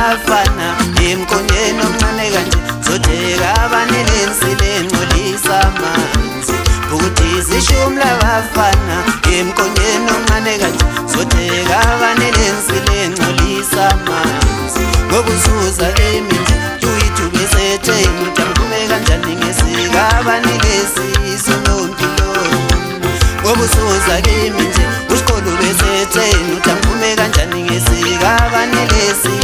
Abafana emkonyeni omncane kanje zodeka abanelensi lengcolisa amanzi ukuthi zishumi labafana emkonyeni omncane kanje zodeka abanelensi lengcolisa amanzi ngokuzuza iminzi tuyithu besetheni utamkume kanjani ngesika abanelesi sonompilo ngokuzuza iminzi usikolo besetheni utamkume kanjani ngesika abanelesi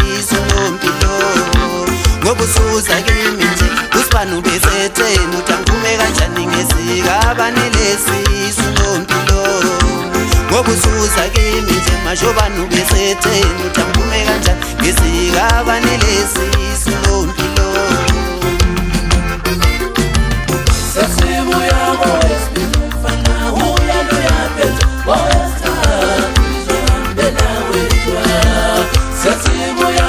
ngobusuza kimi nje usibani ubesetheni utangiphume kanjani ngesika abanelesi sunompilo ngobusuza kimi nje mashobani ubesetheni utangiphume kanjani ngesika abanelesi sunompilo sesibuya ngowesintu mfana uyaluya phetha wawesithatha izolambela wethu sesibuya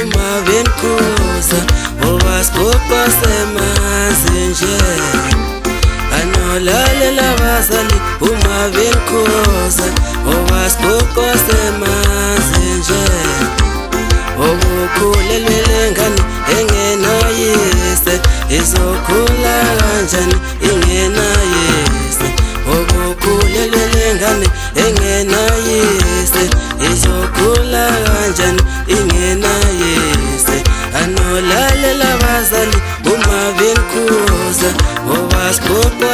uma venkosa owasikhoqa semanzi nje anolalela bazali uma venkosa owasikhoqa semanzi nje okukhulelwe ngane engenayise izokhula kanjani ingenayise okukhulelwe ngane engenayise izokhula kanjani ingenayise anolalela bazali uma venkosa owasikhoqa